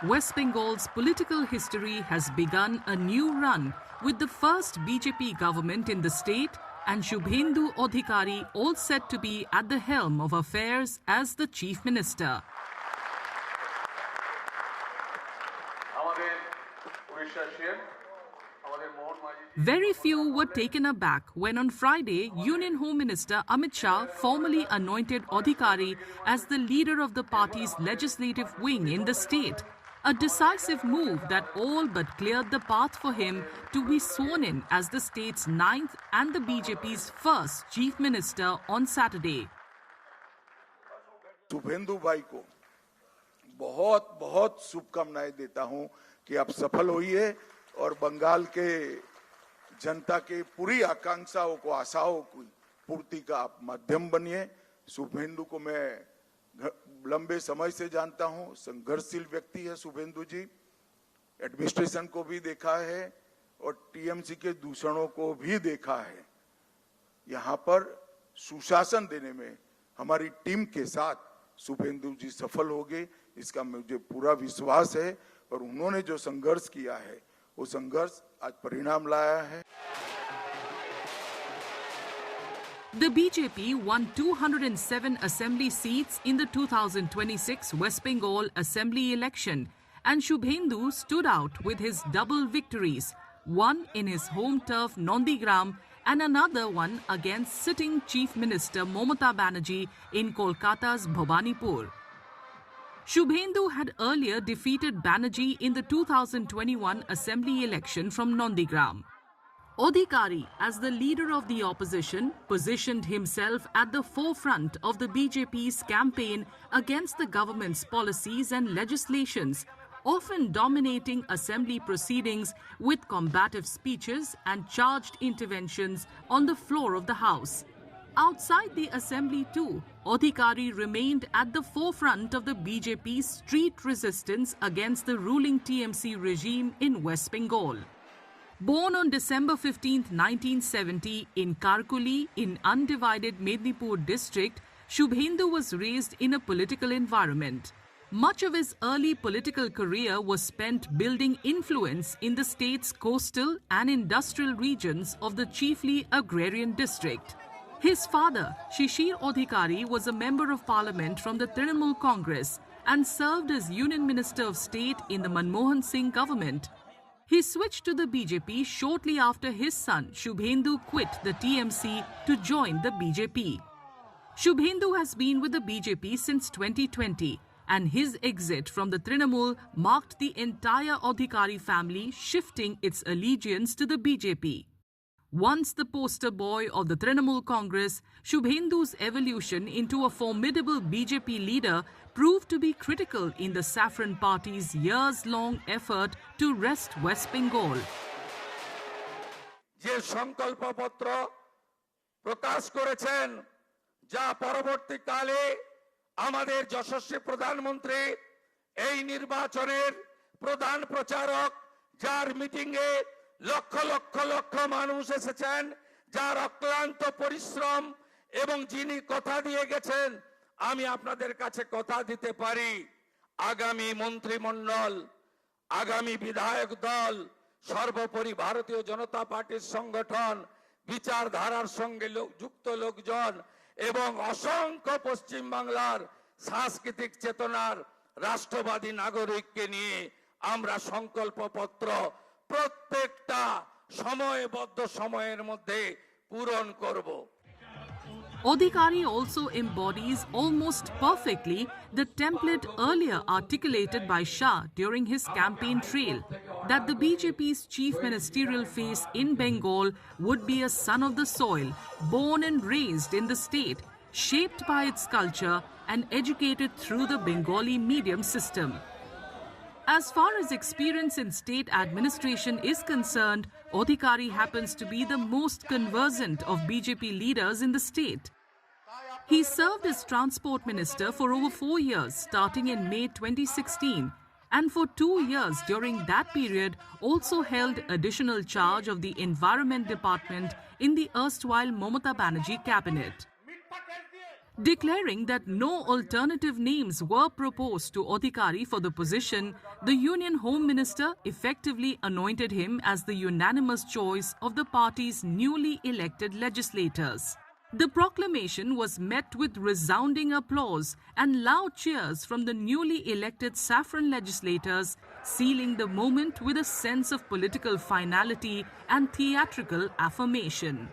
West Bengal's political history has begun a new run with the first BJP government in the state and Shubhendu Adhikari all set to be at the helm of affairs as the Chief Minister. Very few were taken aback when on Friday, Union Home Minister Amit Shah formally anointed Adhikari as the leader of the party's legislative wing in the state. A decisive move that all but cleared the path for him to be sworn in as the state's 9th and the BJP's first Chief Minister on Saturday. Suvendu भाई को बहुत बहुत शुभकामनाएं देता हूं कि आप सफल होइए और बंगाल के जनता के पूरी आकांक्षाओं को आशाओं की पूर्ति का आप माध्यम बनिए। शुभेंदु को मैं लंबे समय से जानता हूं, संघर्षशील व्यक्ति है शुभेंदु जी। एडमिनिस्ट्रेशन को भी देखा है और टीएमसी के दूषणों को भी देखा है। यहां पर सुशासन देने में हमारी टीम के साथ शुभेंदु जी सफल होंगे, इसका मुझे पूरा विश्वास है। और उन्होंने जो संघर्ष किया है वो संघर्ष आज परिणाम लाया है। The BJP won 207 assembly seats in the 2026 West Bengal assembly election, and Shubhendu stood out with his double victories, one in his home turf Nandigram and another one against sitting Chief Minister Mamata Banerjee in Kolkata's Bhabanipur. Shubhendu had earlier defeated Banerjee in the 2021 assembly election from Nandigram. Adhikari, as the leader of the opposition, positioned himself at the forefront of the BJP's campaign against the government's policies and legislations, often dominating assembly proceedings with combative speeches and charged interventions on the floor of the House. Outside the assembly too, Adhikari remained at the forefront of the BJP's street resistance against the ruling TMC regime in West Bengal. Born on December 15, 1970 in Karkuli in undivided Mednipur district, Shubhendu was raised in a political environment. Much of his early political career was spent building influence in the state's coastal and industrial regions of the chiefly agrarian district. His father, Shishir Adhikari, was a member of parliament from the Trinamool Congress and served as Union Minister of State in the Manmohan Singh government. He switched to the BJP shortly after his son Shubhendu quit the TMC to join the BJP. Shubhendu has been with the BJP since 2020, and his exit from the Trinamool marked the entire Adhikari family shifting its allegiance to the BJP. Once the poster boy of the Trinamool Congress, Shubhendu's evolution into a formidable BJP leader proved to be critical in the Saffron Party's years-long effort to wrest West Bengal. যে সংকল্পপত্র প্রকাশ করেছেন, যা পরবর্তীকালে আমাদের যশস্বী প্রধানমন্ত্রী এই নির্বাচনের প্রধান প্রচারক, যার মিটিংয়ে লক্ষ লক্ষ লক্ষ মানুষ এসেছেন, যার অক্লান্ত পরিশ্রম এবং যিনি কথা দিয়ে গেছেন, আমি আপনাদের কাছে কথা দিতে পারি আগামী মন্ত্রিমণ্ডল, আগামী বিধায়ক দল, সর্বোপরি ভারতীয় জনতা পার্টির সংগঠন, বিচারধারার সঙ্গে যুক্ত লোকজন এবং অসংখ্য পশ্চিম বাংলার সাংস্কৃতিক চেতনার রাষ্ট্রবাদী নাগরিককে নিয়ে আমরা সংকল্পপত্র প্রত্যেকটা সময়বদ্ধ সময়ের মধ্যে পূরণ করব। Adhikari also embodies almost perfectly the template earlier articulated by Shah during his campaign trail, that the BJP's chief ministerial face in Bengal would be a son of the soil, born and raised in the state, shaped by its culture and educated through the Bengali medium system. As far as experience in state administration is concerned, Adhikari happens to be the most conversant of BJP leaders in the state. He served as Transport Minister for over 4 years, starting in May 2016, and for 2 years during that period also held additional charge of the Environment Department in the erstwhile Mamata Banerjee cabinet. Declaring that no alternative names were proposed to Adhikari for the position, the Union Home Minister effectively anointed him as the unanimous choice of the party's newly elected legislators. The proclamation was met with resounding applause and loud cheers from the newly elected saffron legislators, sealing the moment with a sense of political finality and theatrical affirmation.